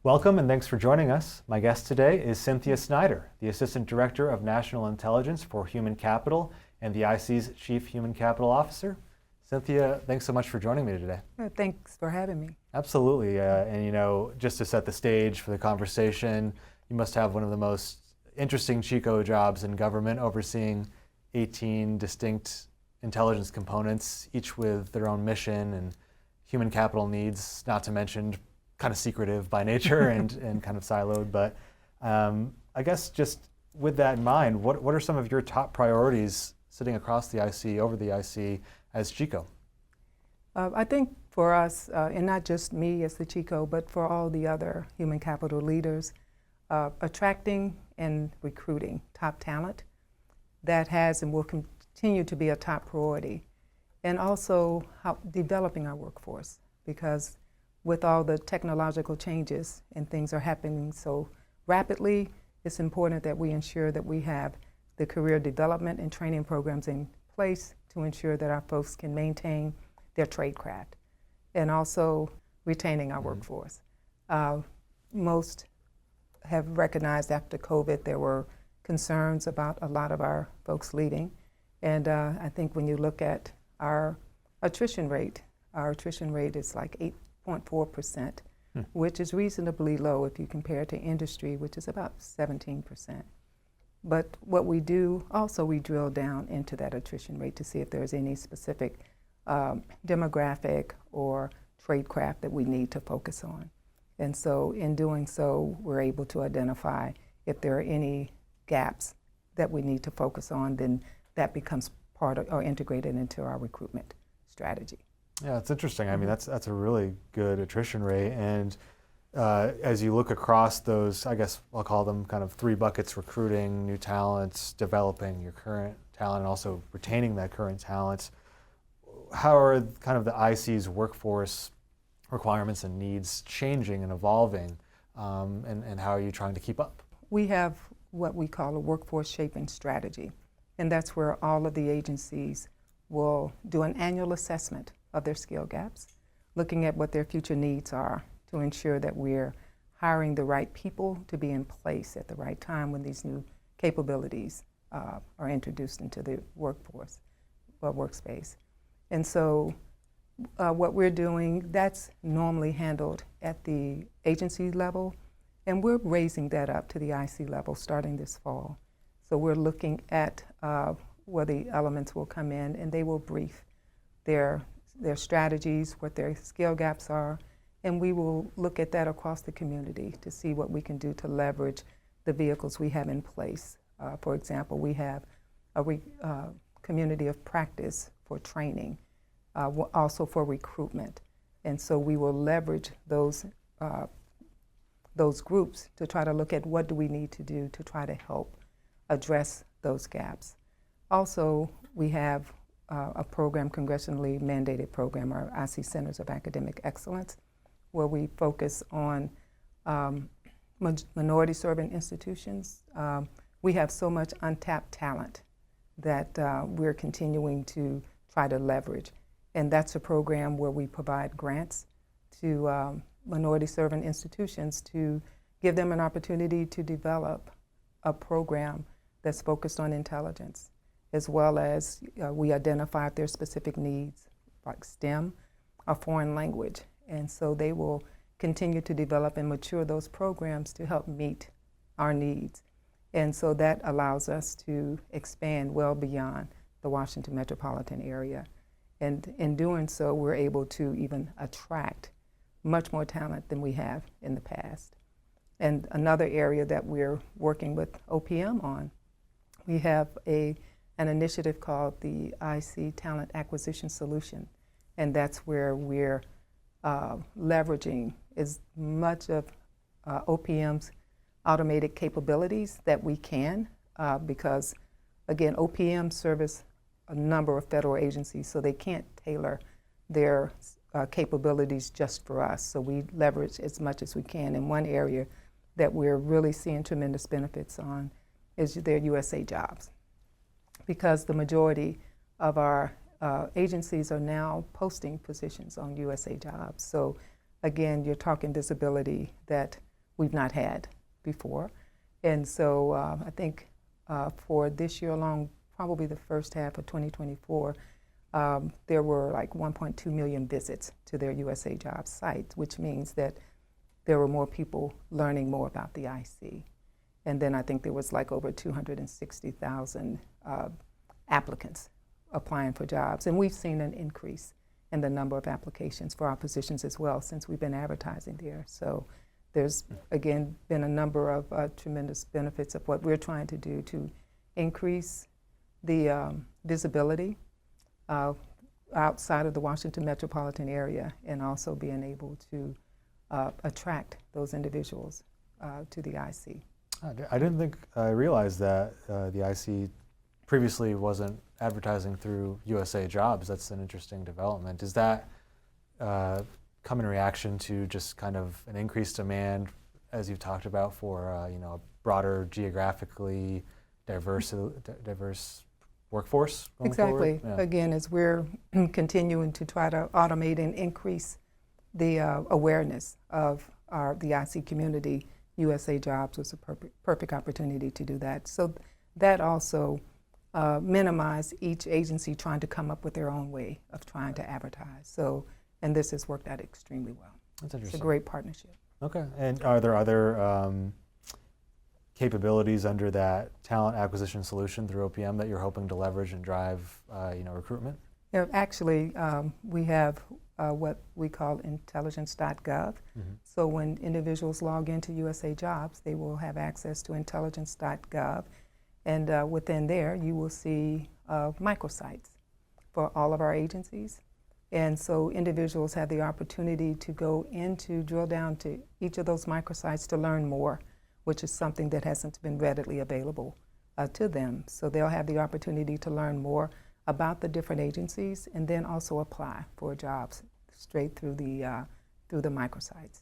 Welcome and thanks for joining us. My guest today is Cynthia Snyder, the Assistant Director of National Intelligence for Human Capital and the IC's Chief Human Capital Officer. Cynthia, thanks so much for joining me today. Thanks for having me. Absolutely. And just to set the stage for the conversation, you must have one of the most interesting Chico jobs in government, overseeing 18 distinct intelligence components, each with their own mission and human capital needs, not to mention kind of secretive by nature and kind of siloed. But I guess just with that in mind, what are some of your top priorities sitting across the IC, over the IC, as Chico? I think for us, and not just me as the Chico, but for all the other human capital leaders, attracting and recruiting top talent, that has and will continue to be a top priority. And also developing our workforce, because with all the technological changes and things are happening so rapidly, it's important that we ensure that we have the career development and training programs in place to ensure that our folks can maintain their trade craft, and also retaining our workforce. Most have recognized after COVID there were concerns about a lot of our folks leaving, and I think when you look at our attrition rate is like 8.4%, which is reasonably low if you compare it to industry, which is about 17%. But what we do, also we drill down into that attrition rate to see if there's any specific demographic or trade craft that we need to focus on. And so in doing so, we're able to identify if there are any gaps that we need to focus on, then that becomes part of or integrated into our recruitment strategy. Yeah, it's interesting. I mean, that's a really good attrition rate. And as you look across those, I guess I'll call them kind of three buckets: recruiting new talents, developing your current talent, and also retaining that current talent. How are kind of the IC's workforce requirements and needs changing and evolving, and how are you trying to keep up? We have what we call a workforce shaping strategy, and that's where all of the agencies will do an annual assessment of their skill gaps, looking at what their future needs are to ensure that we're hiring the right people to be in place at the right time when these new capabilities are introduced into the workforce or workspace. And so what we're doing, that's normally handled at the agency level, and we're raising that up to the IC level starting this fall. So we're looking at where the elements will come in, and they will brief their strategies, what their skill gaps are, and we will look at that across the community to see what we can do to leverage the vehicles we have in place. For example, we have a community of practice for training, also for recruitment, and so we will leverage those groups to try to look at what do we need to do to try to help address those gaps. Also, we have a program, congressionally mandated program, our IC Centers of Academic Excellence, where we focus on minority-serving institutions. We have so much untapped talent that we're continuing to try to leverage. And that's a program where we provide grants to minority-serving institutions to give them an opportunity to develop a program that's focused on intelligence, as well as we identify if there's specific needs like STEM or foreign language. And so they will continue to develop and mature those programs to help meet our needs. And so that allows us to expand well beyond the Washington metropolitan area. And in doing so, we're able to even attract much more talent than we have in the past. And another area that we're working with OPM on, we have an initiative called the IC Talent Acquisition Solution, and that's where we're leveraging as much of OPM's automated capabilities that we can, because again, OPM service a number of federal agencies, so they can't tailor their capabilities just for us. So we leverage as much as we can. In one area that we're really seeing tremendous benefits on is their USA jobs, because the majority of our agencies are now posting positions on USA jobs. So again, you're talking visibility that we've not had before. And so I think for this year alone, probably the first half of 2024, there were like 1.2 million visits to their USA Jobs site, which means that there were more people learning more about the IC. And then I think there was like over 260,000 applicants applying for jobs. And we've seen an increase in the number of applications for our positions as well since we've been advertising there. So there's, again, been a number of tremendous benefits of what we're trying to do to increase the visibility outside of the Washington metropolitan area, and also being able to attract those individuals to the IC. I didn't think I realized that the IC previously wasn't advertising through USA Jobs. That's an interesting development. Is that come in reaction to just kind of an increased demand, as you've talked about, for a broader, geographically diverse workforce going Exactly. forward? Yeah. Again, as we're continuing to try to automate and increase the awareness of the IC community, USA Jobs was a perfect opportunity to do that. So that also minimized each agency trying to come up with their own way of trying to advertise. So, and this has worked out extremely well. That's interesting. It's a great partnership. Okay. And are there other capabilities under that talent acquisition solution through OPM that you're hoping to leverage and drive recruitment? Yeah, actually, we have what we call intelligence.gov. Mm-hmm. So when individuals log into USA Jobs, they will have access to intelligence.gov. And within there, you will see microsites for all of our agencies. And so individuals have the opportunity to go drill down to each of those microsites to learn more, which is something that hasn't been readily available to them. So they'll have the opportunity to learn more about the different agencies, and then also apply for jobs straight through the microsites.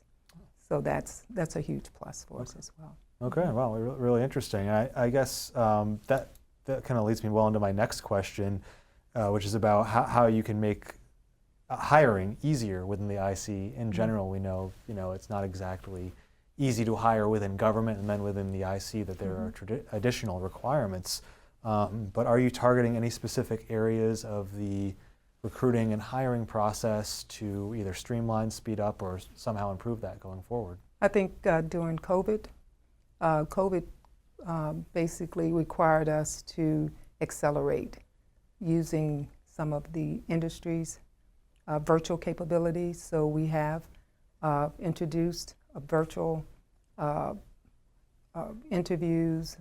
So that's a huge plus for us as well. Okay, wow, really interesting. I guess that kind of leads me well into my next question, which is about how you can make hiring easier within the IC. In general, we know it's not exactly easy to hire within government, and then within the IC that there are additional requirements. But are you targeting any specific areas of the recruiting and hiring process to either streamline, speed up, or somehow improve that going forward? I think during COVID, basically required us to accelerate using some of the industry's virtual capabilities. So we have introduced a virtual interviews,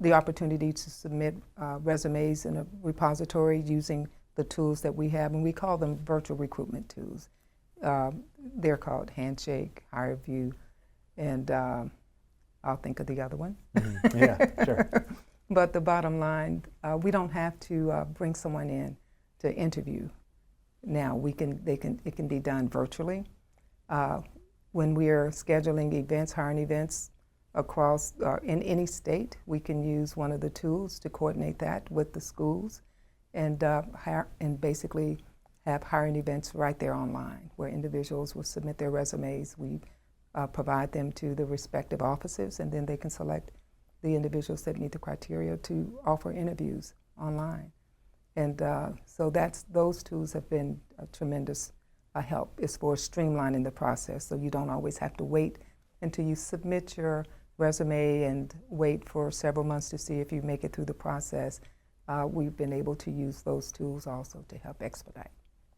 the opportunity to submit resumes in a repository using the tools that we have, and we call them virtual recruitment tools. They're called Handshake, HireView, and I'll think of the other one. Mm-hmm. Yeah, sure. But the bottom line, we don't have to bring someone in to interview. Now it can be done virtually. When we're scheduling events, hiring events across in any state, we can use one of the tools to coordinate that with the schools, and basically have hiring events right there online, where individuals will submit their resumes. We provide them to the respective offices, and then they can select the individuals that meet the criteria to offer interviews online. And so those tools have been a tremendous help as far as streamlining the process, so you don't always have to wait until you submit your resume and wait for several months to see if you make it through the process. We've been able to use those tools also to help expedite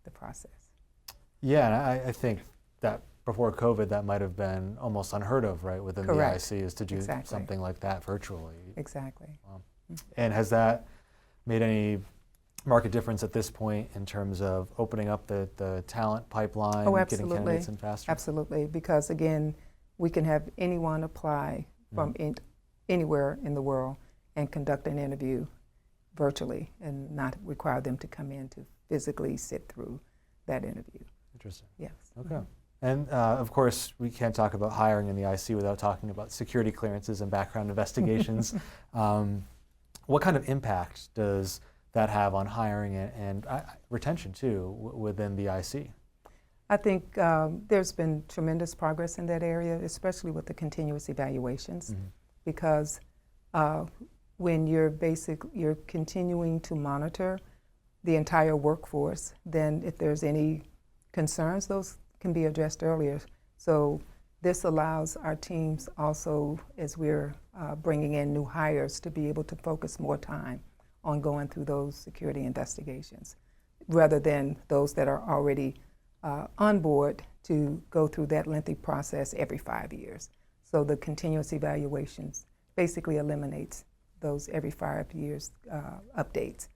the process. Yeah, and I think that before COVID, that might have been almost unheard of, right, within Correct. the IC, is to do Exactly. something like that virtually. Exactly. Wow. And has that made any market difference at this point in terms of opening up the talent pipeline, Oh, getting absolutely. candidates in faster? Absolutely, because again, we can have anyone apply from anywhere in the world and conduct an interview virtually and not require them to come in to physically sit through that interview. Interesting. Yes. Okay. And of course, we can't talk about hiring in the IC without talking about security clearances and background investigations. What kind of impact does that have on hiring and retention too within the IC? I think there's been tremendous progress in that area, especially with the continuous evaluations, because when you're continuing to monitor the entire workforce, then if there's any concerns, those can be addressed earlier. So this allows our teams also, as we're bringing in new hires, to be able to focus more time on going through those security investigations, rather than those that are already on board to go through that lengthy process every 5 years. So the continuous evaluations basically eliminates those every 5 years updates.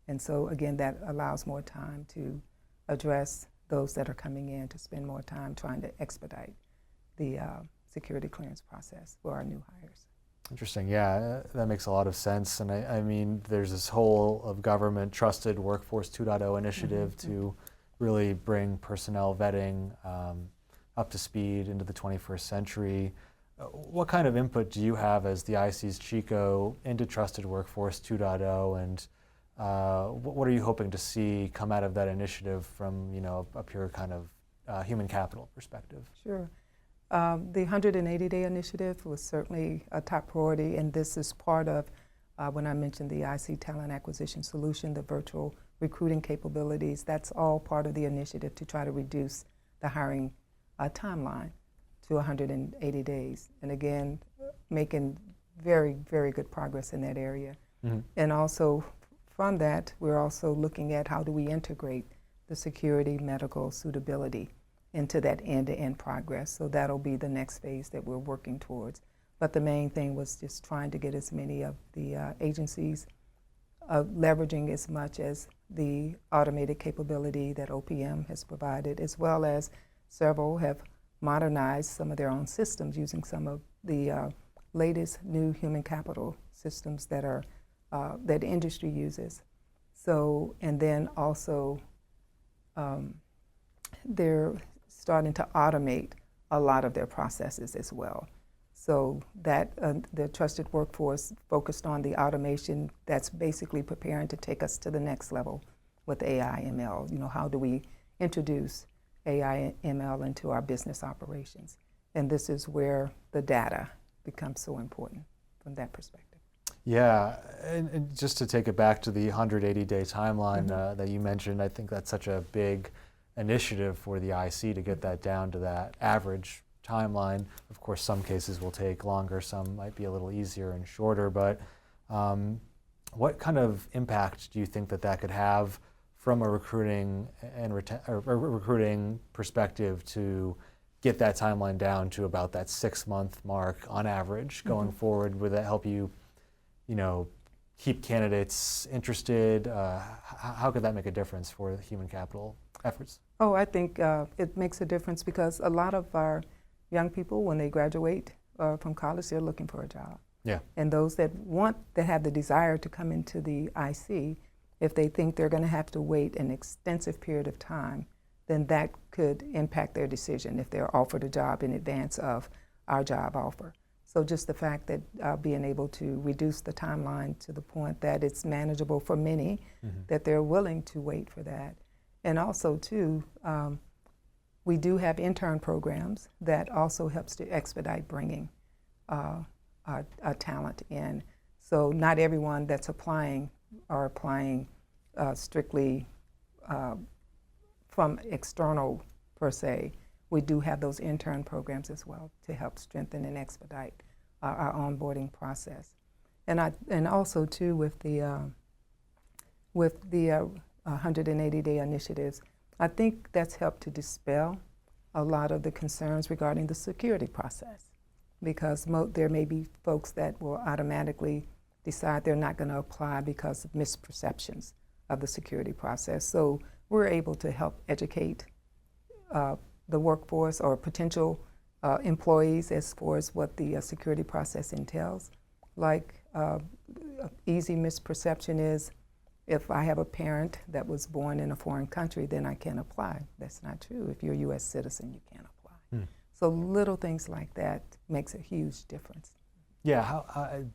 And so again, that allows more time to address those that are coming in, to spend more time trying to expedite the security clearance process for our new hires. Interesting. Yeah, that makes a lot of sense. And I mean, there's this whole of government trusted workforce 2.0 initiative to really bring personnel vetting up to speed into the 21st century. What kind of input do you have as the IC's Chico into Trusted Workforce 2.0, and what are you hoping to see come out of that initiative from a pure kind of human capital perspective? Sure. The 180-day initiative was certainly a top priority, and this is part of when I mentioned the IC Talent Acquisition Solution, the virtual recruiting capabilities. That's all part of the initiative to try to reduce the hiring timeline to 180 days. And again, making very, very good progress in that area. And also from that, we're also looking at how do we integrate the security, medical, suitability into that end-to-end progress. So that'll be the next phase that we're working towards. But the main thing was just trying to get as many of the agencies leveraging as much as the automated capability that OPM has provided, as well as several have modernized some of their own systems using some of the latest new human capital systems that are that industry uses. So, and then also they're starting to automate a lot of their processes as well. So that the Trusted Workforce focused on the automation that's basically preparing to take us to the next level with AI, ML. How do we introduce AI, ML into our business operations? And this is where the data becomes so important from that perspective. Yeah, and just to take it back to the 180-day timeline that you mentioned, I think that's such a big initiative for the IC to get that down to that average timeline. Of course, some cases will take longer, some might be a little easier and shorter, but what kind of impact do you think that could have from a recruiting and recruiting perspective to get that timeline down to about that 6-month mark on average going forward? Would that help you, keep candidates interested? How could that make a difference for the human capital efforts? Oh, I think it makes a difference because a lot of our young people, when they graduate from college, they're looking for a job. Yeah. And those that have the desire to come into the IC, if they think they're going to have to wait an extensive period of time, then that could impact their decision if they're offered a job in advance of our job offer. So just the fact that being able to reduce the timeline to the point that it's manageable for many, that they're willing to wait for that. And also, too, we do have intern programs that also helps to expedite bringing our talent in. So not everyone that's applying are applying strictly from external per se. We do have those intern programs as well to help strengthen and expedite our onboarding process. And also too with the 180-day initiatives, I think that's helped to dispel a lot of the concerns regarding the security process, because there may be folks that will automatically decide they're not going to apply because of misperceptions of the security process. So we're able to help educate the workforce or potential employees as far as what the security process entails. Like easy misperception is, if I have a parent that was born in a foreign country, then I can't apply. That's not true. If you're a U.S. citizen, you can't apply. So little things like that makes a huge difference. Yeah, how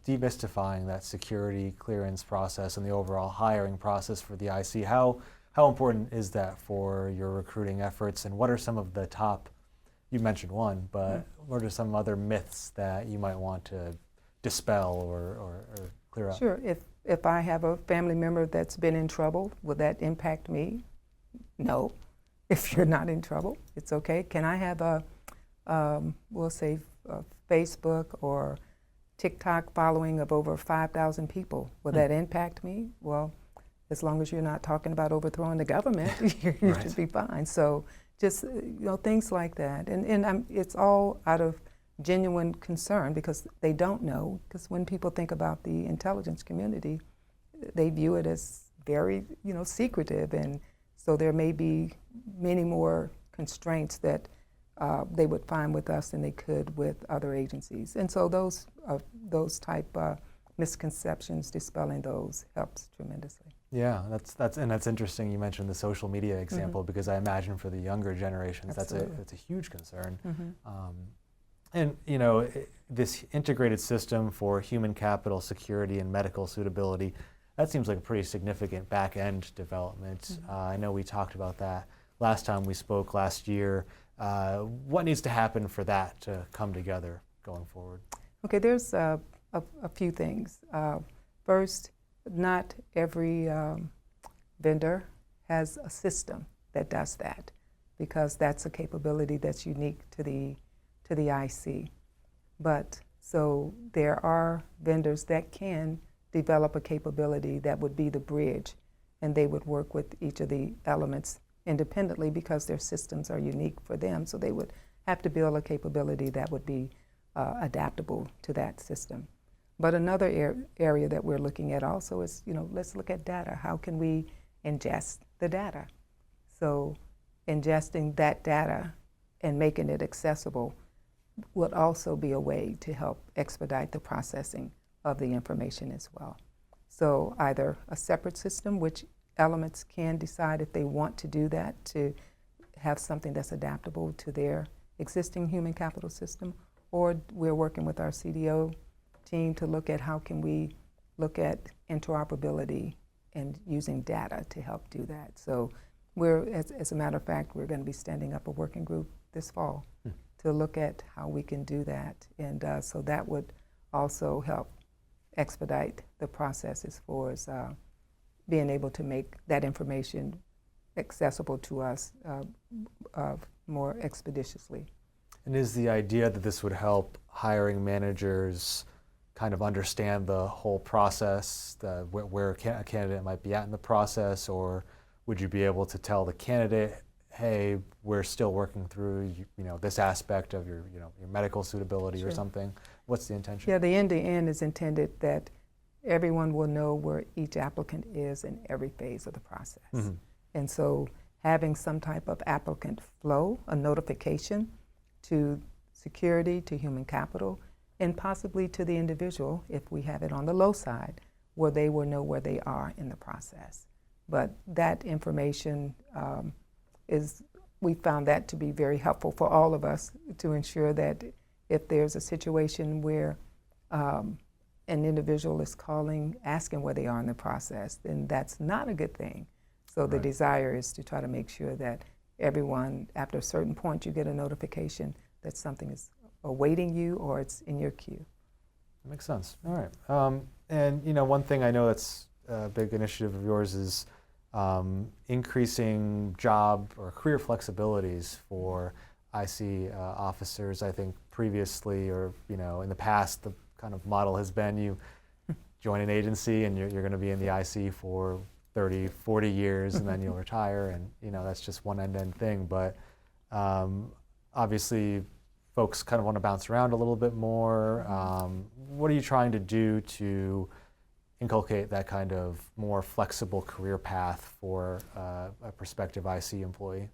demystifying that security clearance process and the overall hiring process for the IC, how How important is that for your recruiting efforts, and what are some of the top, you mentioned one, but what are some other myths that you might want to dispel or clear up? Sure. If I have a family member that's been in trouble, will that impact me? No. If you're not in trouble, it's okay. Can I have we'll say, a Facebook or TikTok following of over 5,000 people? Will that impact me? Well, as long as you're not talking about overthrowing the government, you Right. should be fine. So just things like that, and it's all out of genuine concern because they don't know. Because when people think about the intelligence community, they view it as very secretive, and so there may be many more constraints that they would find with us than they could with other agencies. And so those type misconceptions, dispelling those helps tremendously. Yeah, that's interesting. You mentioned the social media example because I imagine for the younger generations that's a huge concern. And this integrated system for human capital security and medical suitability, that seems like a pretty significant back end development. I know we talked about that last time we spoke last year. What needs to happen for that to come together going forward? Okay, there's a few things. First, not every vendor has a system that does that, because that's a capability that's unique to the IC. But so there are vendors that can develop a capability that would be the bridge, and they would work with each of the elements independently because their systems are unique for them. So they would have to build a capability that would be adaptable to that system. But another area that we're looking at also is, let's look at data. How can we ingest the data? So ingesting that data and making it accessible would also be a way to help expedite the processing of the information as well. So either a separate system, which elements can decide if they want to do that, to have something that's adaptable to their existing human capital system, or we're working with our CDO team to look at how can we look at interoperability and using data to help do that. So as a matter of fact, we're going to be standing up a working group this fall to look at how we can do that. And so that would also help expedite the process as far as being able to make that information accessible to us more expeditiously. And is the idea that this would help hiring managers kind of understand the whole process, where a candidate might be at in the process, or would you be able to tell the candidate, hey, we're still working through this aspect of your medical suitability or something? What's the intention? Yeah, the end-to-end is intended that everyone will know where each applicant is in every phase of the process. And so having some type of applicant flow, a notification to security, to human capital, and possibly to the individual, if we have it on the low side, where they will know where they are in the process. But that information we found that to be very helpful for all of us to ensure that if there's a situation where an individual is calling, asking where they are in the process, then that's not a good thing. So the desire is to try to make sure that everyone, after a certain point, you get a notification that something is awaiting you or it's in your queue. That makes sense. All right. And one thing I know that's a big initiative of yours is increasing job or career flexibilities for IC officers. I think previously or in the past, the kind of model has been you join an agency and you're going to be in the IC for 30, 40 years and then you'll retire, and that's just one end-to-end thing. But obviously folks kind of want to bounce around a little bit more. What are you trying to do to inculcate that kind of more flexible career path for a prospective IC employee?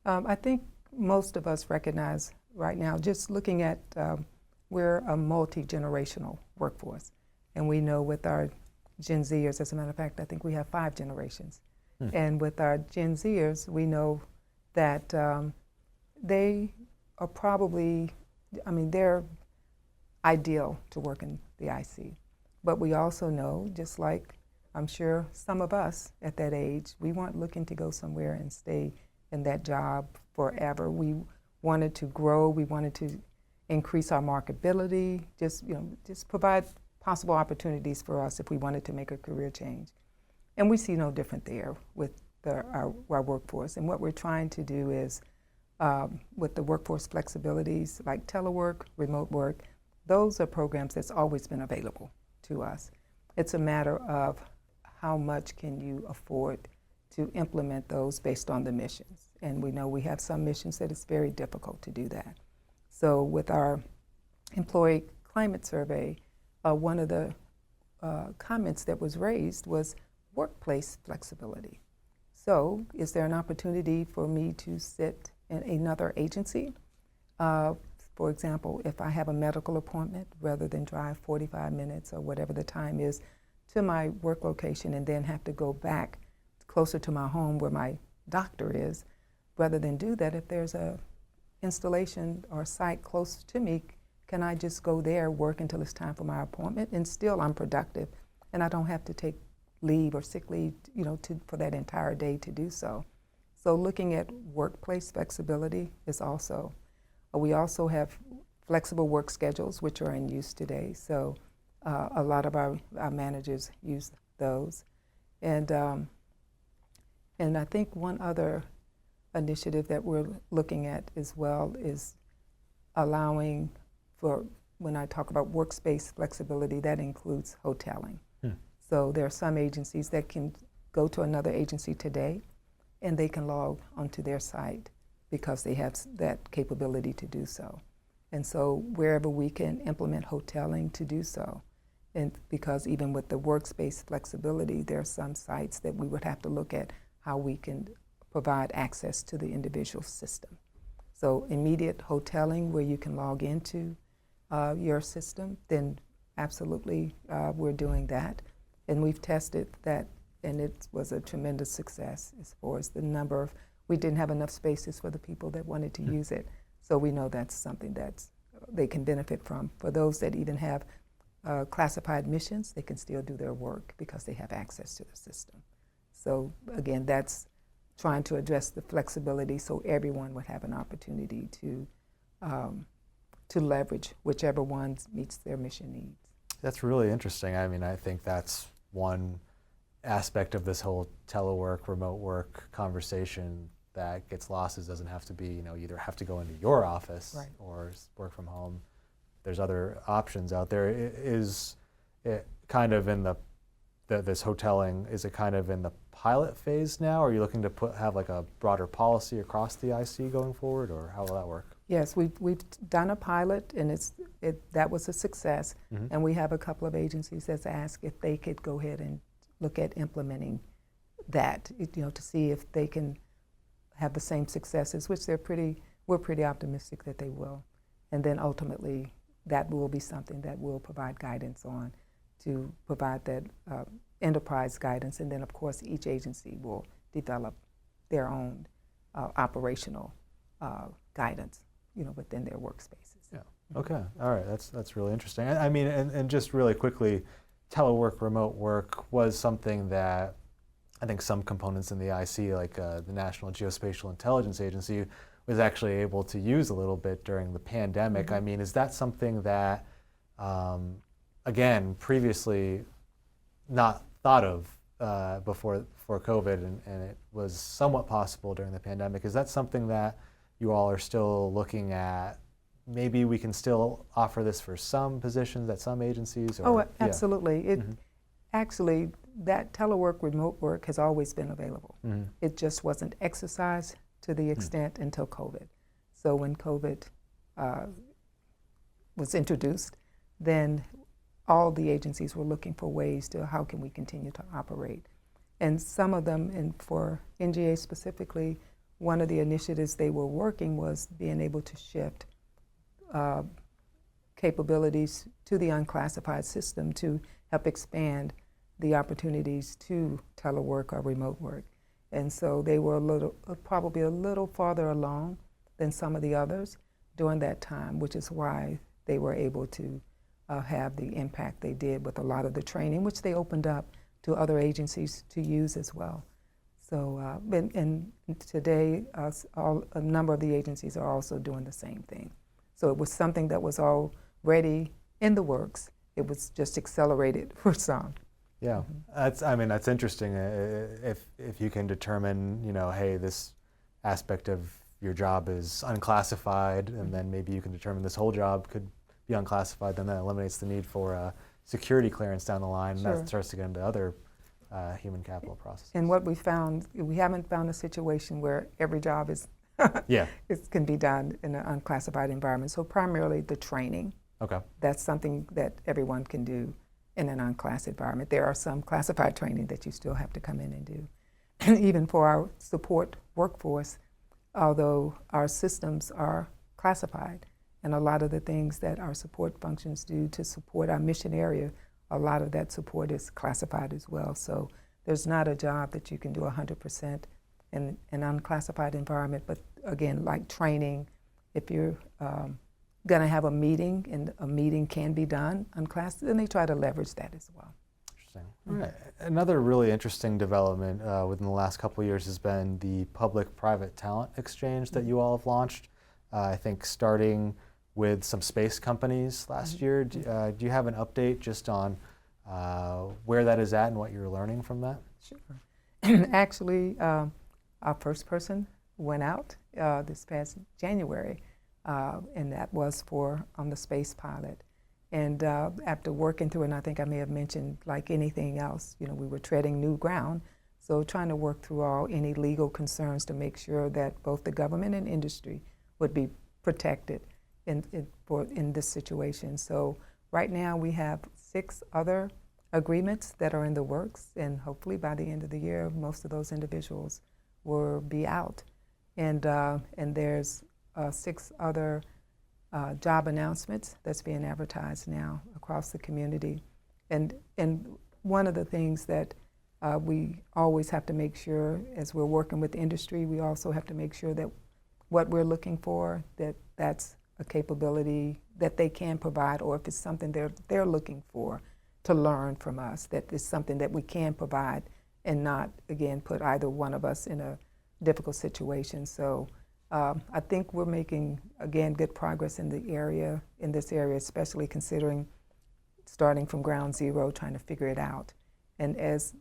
I think most of us recognize right now, just looking at, we're a multi-generational workforce. And we know with our Gen Zers, as a matter of fact, I think we have 5 generations. And with our Gen Zers, we know that they are probably, they're ideal to work in the IC. But we also know, just like I'm sure some of us at that age, we weren't looking to go somewhere and stay in that job forever. We wanted to grow. We wanted to increase our marketability, just provide possible opportunities for us if we wanted to make a career change. And we see no different there with our workforce. And what we're trying to do is, with the workforce flexibilities like telework, remote work, those are programs that's always been available to us. It's a matter of how much can you afford to implement those based on the missions. And we know we have some missions that it's very difficult to do that. So with our employee climate survey, one of the comments that was raised was workplace flexibility. So is there an opportunity for me to sit in another agency? For example, if I have a medical appointment, rather than drive 45 minutes or whatever the time is to my work location and then have to go back closer to my home where my doctor is, rather than do that, if there's a installation or site close to me, can I just go there, work until it's time for my appointment, and still I'm productive, and I don't have to take leave or sick leave, for that entire day to do so. So looking at workplace flexibility is also, we also have flexible work schedules, which are in use today. So a lot of our managers use those. And I think one other initiative that we're looking at as well is allowing for, when I talk about workspace flexibility, that includes hoteling. So there are some agencies that can go to another agency today and they can log onto their site because they have that capability to do so. And so wherever we can implement hoteling to do so, and because even with the workspace flexibility, there are some sites that we would have to look at how we can provide access to the individual system. So immediate hoteling where you can log into your system, then absolutely we're doing that. And we've tested that, and it was a tremendous success as far as the number of, we didn't have enough spaces for the people that wanted to use it. So we know that's something that they can benefit from. For those that even have classified missions, they can still do their work because they have access to the system. So again, that's trying to address the flexibility so everyone would have an opportunity to leverage whichever one meets their mission needs. That's really interesting. I mean, I think that's one aspect of this whole telework, remote work conversation that gets lost. Is doesn't have to be, you either have to go into your office right. or work from home. There's other options out there. Is it kind of in this hoteling, is it kind of in the pilot phase now? Or are you looking to have like a broader policy across the IC going forward, or how will that work? Yes, we've done a pilot, and that was a success. Mm-hmm. And we have a couple of agencies that's asked if they could go ahead and look at implementing that, to see if they can have the same successes, which we're pretty optimistic that they will. And then ultimately, that will be something that we'll provide guidance on, to provide that enterprise guidance. And then, of course, each agency will develop their own operational guidance, within their workspaces. Yeah. Okay. All right. That's really interesting. I mean, and just really quickly, telework, remote work was something that I think some components in the IC, like the National Geospatial Intelligence Agency, was actually able to use a little bit during the pandemic. Mm-hmm. I mean, is that something that, again, previously not thought of before COVID, and it was somewhat possible during the pandemic? Is that something that you all are still looking at? Maybe we can still offer this for some positions at some agencies? Or, absolutely. Yeah. Actually, that telework, remote work has always been available. Mm-hmm. It just wasn't exercised to the extent until COVID. So when COVID was introduced, then all the agencies were looking for ways to how can we continue to operate. And some of them, and for NGA specifically, one of the initiatives they were working was being able to shift capabilities to the unclassified system to help expand the opportunities to telework or remote work. And so they were probably a little farther along than some of the others during that time, which is why they were able to have the impact they did with a lot of the training, which they opened up to other agencies to use as well. So, and today, a number of the agencies are also doing the same thing. So it was something that was already in the works. It was just accelerated for some. Yeah, that's interesting. If you can determine, hey, this aspect of your job is unclassified, and then maybe you can determine this whole job could be unclassified, then that eliminates the need for security clearance down the line, and that starts to get into other human capital processes. And what we found, we haven't found a situation where every job is it can be done in an unclassified environment. So primarily the training. Okay. That's something that everyone can do in an unclassified environment. There are some classified training that you still have to come in and do. Even for our support workforce, although our systems are classified, and a lot of the things that our support functions do to support our mission area, a lot of that support is classified as well. So there's not a job that you can do 100% in an unclassified environment. But again, like training, if you're going to have a meeting and a meeting can be done unclassified, then they try to leverage that as well. Interesting. All right. Another really interesting development within the last couple of years has been the public-private talent exchange that you all have launched. I think starting with some space companies last year. Do you have an update just on where that is at and what you're learning from that? Sure. Actually, our first person went out this past January, and that was on the space pilot. And after working through, and I think I may have mentioned, like anything else, we were treading new ground. So trying to work through any legal concerns to make sure that both the government and industry would be protected in this situation. So right now we have 6 other agreements that are in the works, and hopefully by the end of the year, most of those individuals will be out. And there's 6 other job announcements that's being advertised now across the community. And one of the things that we always have to make sure as we're working with industry, we also have to make sure that what we're looking for, that's a capability that they can provide, or if it's something they're looking for to learn from us, that it's something that we can provide and not, again, put either one of us in a difficult situation. So I think we're making, again, good progress in this area, especially considering starting from ground zero, trying to figure it out. And as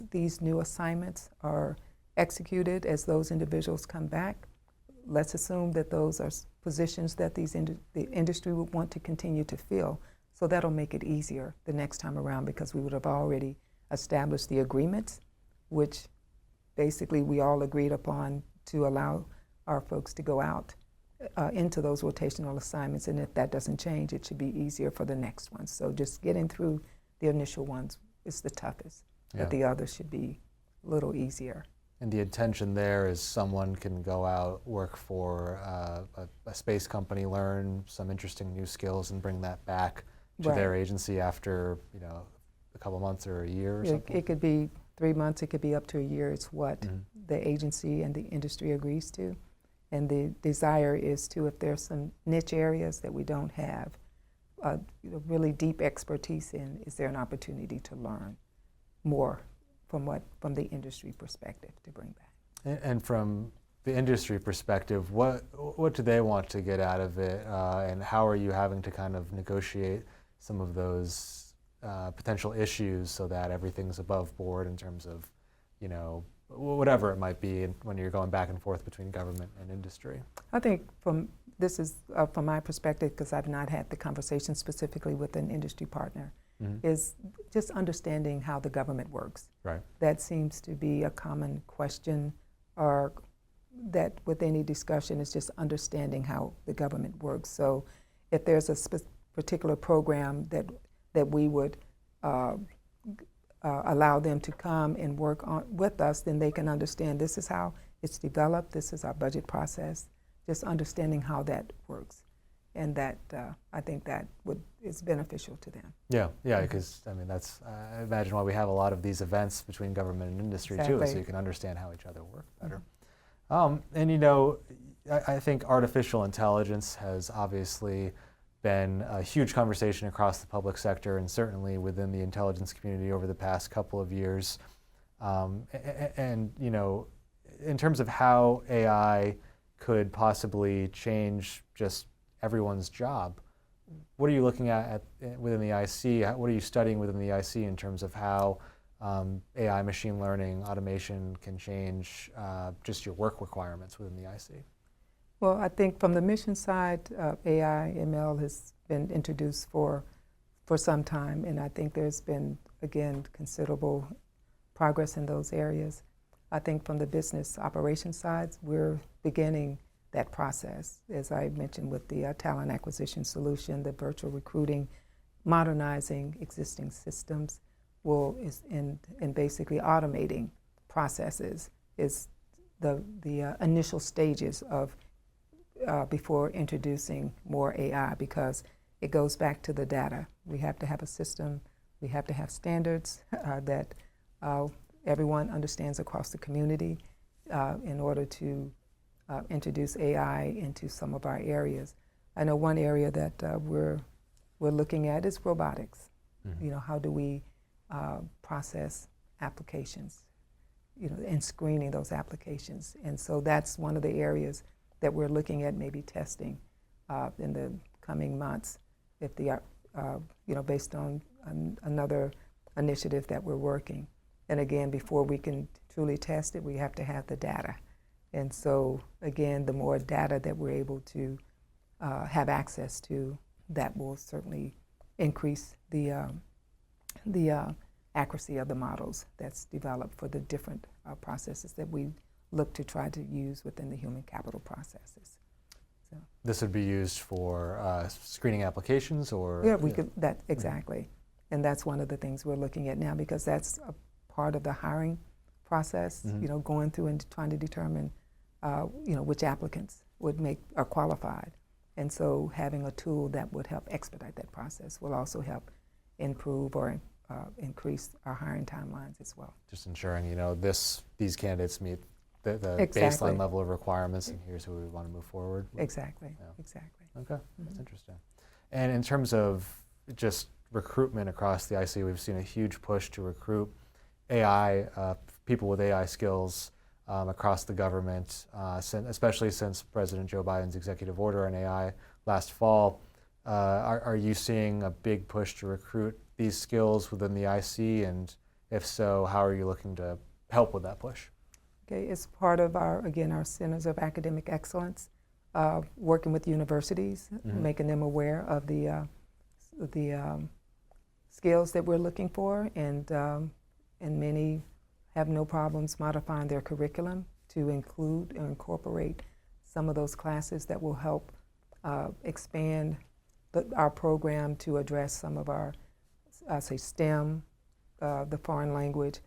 these new assignments are executed, as those individuals come back, let's assume that those are positions that the industry would want to continue to fill. So that'll make it easier the next time around, because we would have already established the agreements, which basically we all agreed upon to allow our folks to go out into those rotational assignments. And if that doesn't change, it should be easier for the next ones. So just getting through the initial ones is the toughest, but the others should be a little easier. And the intention there is someone can go out, work for a space company, learn some interesting new skills, and bring that back to their agency after a couple months or a year or something? It could be 3 months, it could be up to a year. It's what the agency and the industry agrees to. And the desire is to, if there's some niche areas that we don't have really deep expertise in, is there an opportunity to learn more from the industry perspective to bring back. And from the industry perspective, what do they want to get out of it, and how are you having to kind of negotiate some of those potential issues so that everything's above board in terms of, whatever it might be when you're going back and forth between government and industry? I think from my perspective, because I've not had the conversation specifically with an industry partner, is just understanding how the government works. Right. That seems to be a common question, or that with any discussion is just understanding how the government works. So if there's a particular program that we would allow them to come and work on with us, then they can understand this is how it's developed, this is our budget process, just understanding how that works. And that I think that is beneficial to them. Yeah, because that's I imagine why we have a lot of these events between government and industry Exactly. too, so you can understand how each other work better. And I think artificial intelligence has obviously been a huge conversation across the public sector and certainly within the intelligence community over the past couple of years. And you know, in terms of how AI could possibly change just everyone's job, what are you looking at within the IC? What are you studying within the IC in terms of how AI, machine learning, automation can change just your work requirements within the IC? Well, I think from the mission side, AI, ML has been introduced for some time, and I think there's been, again, considerable progress in those areas. I think from the business operations side, we're beginning that process, as I mentioned, with the talent acquisition solution, the virtual recruiting, modernizing existing systems, and basically automating processes is the initial stages of before introducing more AI, because it goes back to the data. We have to have a system, we have to have standards that everyone understands across the community in order to introduce AI into some of our areas. I know one area that we're looking at is robotics. Mm-hmm. You know, how do we process applications, you know, and screening those applications. And so that's one of the areas that we're looking at maybe testing in the coming months, if the you know, based on another initiative that we're working. And again, before we can truly test it, we have to have the data. And so again, the more data that we're able to have access to, that will certainly increase the accuracy of the models that's developed for the different processes that we look to try to use within the human capital processes. So this would be used for screening applications, or? Yeah, we could, that, exactly. Mm-hmm. And that's one of the things we're looking at now, because that's a part of the hiring process, mm-hmm. you know, going through and trying to determine, you know, which applicants are qualified. And so having a tool that would help expedite that process will also help improve or increase our hiring timelines as well. Just ensuring, you know, these candidates meet the exactly. baseline level of requirements, and here's who we want to move forward with. Exactly, yeah. Exactly. Okay, mm-hmm. That's interesting. And in terms of just recruitment across the IC, we've seen a huge push to recruit AI, people with AI skills across the government, especially since President Joe Biden's executive order on AI last fall. Are you seeing a big push to recruit these skills within the IC, and if so, how are you looking to help with that push? Okay, it's part of our Centers of Academic Excellence, working with universities, mm-hmm. making them aware of the skills that we're looking for, and many have no problems modifying their curriculum to include or incorporate some of those classes that will help expand our program to address some of our, say, STEM, the foreign language,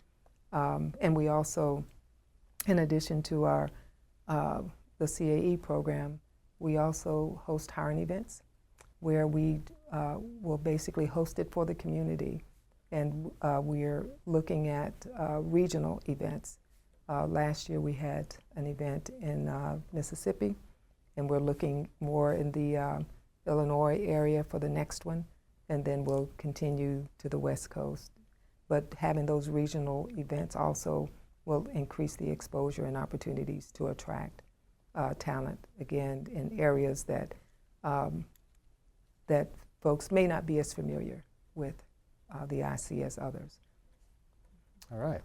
and we also, in addition to our the CAE program, we also host hiring events where we will basically host it for the community, and we're looking at regional events. Last year we had an event in Mississippi, and we're looking more in the Illinois area for the next one, and then we'll continue to the West Coast. But having those regional events also will increase the exposure and opportunities to attract talent, again, in areas that that folks may not be as familiar with the IC as others. All right.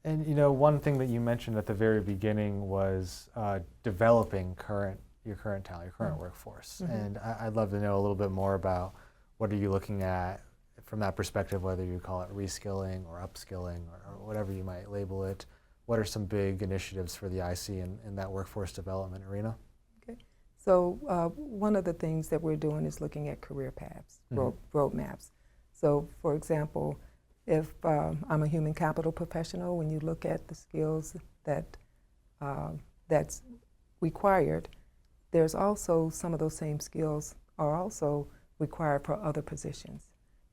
And you know, one thing that you mentioned at the very beginning was developing your current talent, your current mm-hmm. workforce. Mm-hmm. And I'd love to know a little bit more about what are you looking at from that perspective, whether you call it reskilling or upskilling or whatever you might label it. What are some big initiatives for the IC in that workforce development arena? Okay. So one of the things that we're doing is looking at career paths, mm-hmm. roadmaps. So for example, if I'm a human capital professional, when you look at the skills that's required, there's also some of those same skills are also required for other positions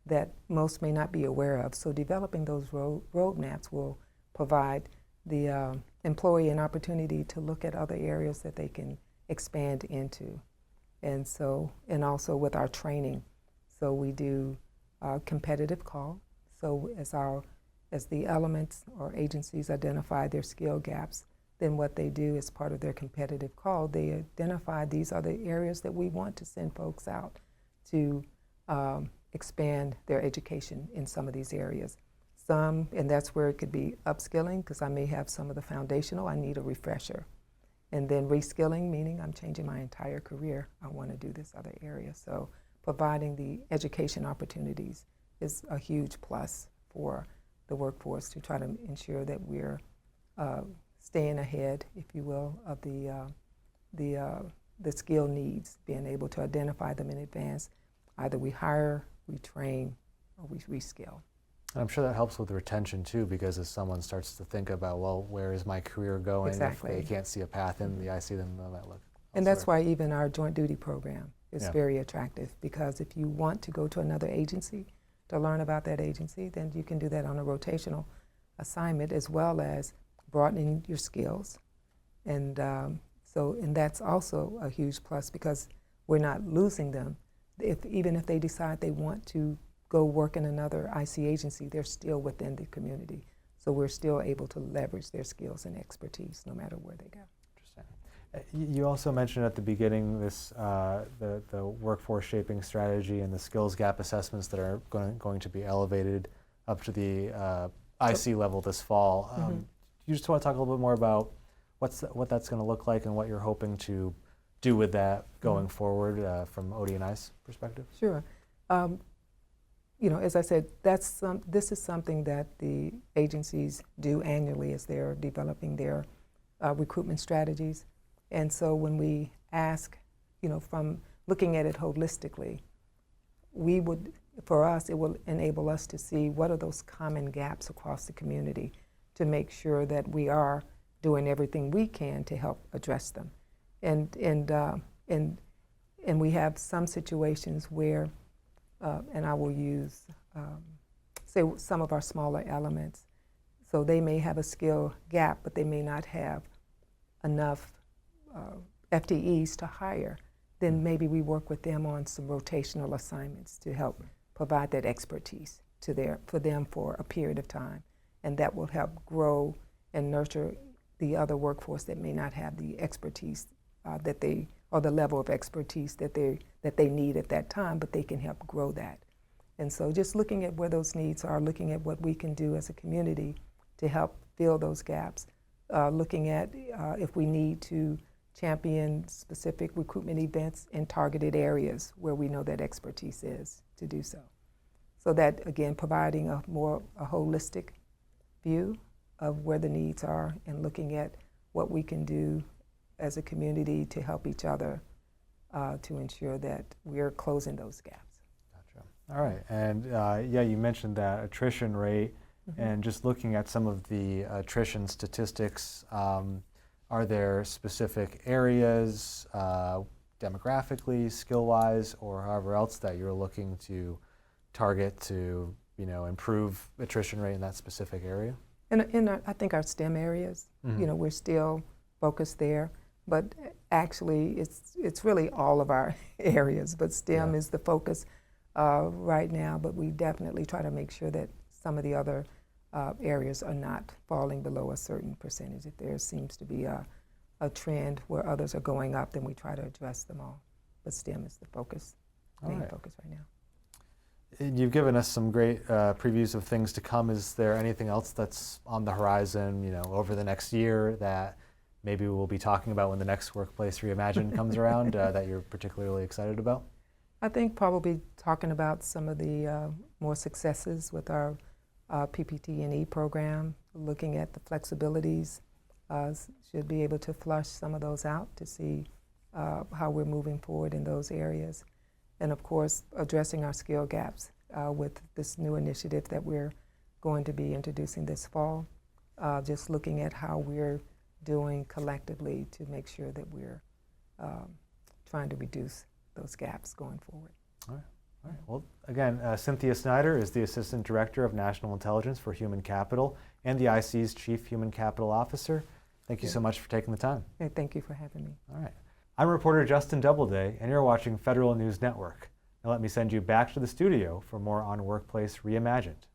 that most may not be aware of. So developing those roadmaps will provide the employee an opportunity to look at other areas that they can expand into. And so, and also with our training. So we do competitive call. So as the elements or agencies identify their skill gaps, then what they do as part of their competitive call, they identify these are the areas that we want to send folks out to expand their education in some of these areas. Some, and that's where it could be upskilling, because I may have some of the foundational, I need a refresher. And then reskilling, meaning I'm changing my entire career. I want to do this other area. So providing the education opportunities is a huge plus for the workforce to try to ensure that we're staying ahead, if you will, of the skill needs, being able to identify them in advance. Either we hire, we train, or we reskill. I'm sure that helps with retention too, because as someone starts to think about, well, where is my career going? Exactly. If they can't see a path in the IC, then they might look elsewhere. And that's why even our joint duty program is Yeah. very attractive, because if you want to go to another agency to learn about that agency, then you can do that on a rotational assignment, as well as broadening your skills. And and that's also a huge plus, because we're not losing them. Even if they decide they want to go work in another IC agency, they're still within the community. So we're still able to leverage their skills and expertise no matter where they go. Interesting. You also mentioned at the beginning this the workforce shaping strategy and the skills gap assessments that are going to be elevated up to the IC level this fall. You just want to talk a little bit more about what that's going to look like and what you're hoping to do with that going forward from OD&I's perspective? Sure. As I said, this is something that the agencies do annually as they're developing their recruitment strategies. And so when we ask, from looking at it holistically, for us, it will enable us to see what are those common gaps across the community to make sure that we are doing everything we can to help address them. And we have some situations where, and I will use, say, some of our smaller elements. So they may have a skill gap, but they may not have enough FTEs to hire. Then maybe we work with them on some rotational assignments to help provide that expertise for them for a period of time. And that will help grow and nurture the other workforce that may not have the expertise or the level of expertise that they need at that time, but they can help grow that. And so just looking at where those needs are, looking at what we can do as a community to help fill those gaps, looking at if we need to champion specific recruitment events in targeted areas where we know that expertise is to do so. So that, again, providing a holistic view of where the needs are and looking at what we can do as a community to help each other to ensure that we're closing those gaps. Gotcha. All right. And you mentioned that attrition rate, and just looking at some of the attrition statistics, are there specific areas demographically, skill-wise, or however else that you're looking to target to improve attrition rate in that specific area? I think our STEM areas, we're still focused there, but actually it's really all of our areas, but STEM is the focus right now, but we definitely try to make sure that some of the other areas are not falling below a certain percentage. If there seems to be a trend where others are going up, then we try to address them all. But STEM is the main focus right now. You've given us some great previews of things to come. Is there anything else that's on the horizon, over the next year that maybe we'll be talking about when the next Workplace Reimagined comes around that you're particularly excited about? I think probably talking about some of the more successes with our PPT&E program, looking at the flexibilities, should be able to flush some of those out to see how we're moving forward in those areas. And of course, addressing our skill gaps with this new initiative that we're going to be introducing this fall, just looking at how we're doing collectively to make sure that we're trying to reduce those gaps going forward. All right. Well, again, Cynthia Snyder is the Assistant Director of National Intelligence for Human Capital and the IC's Chief Human Capital Officer. Thank you so much for taking the time. Thank you for having me. All right. I'm reporter Justin Doubleday, and you're watching Federal News Network. Now let me send you back to the studio for more on Workplace Reimagined.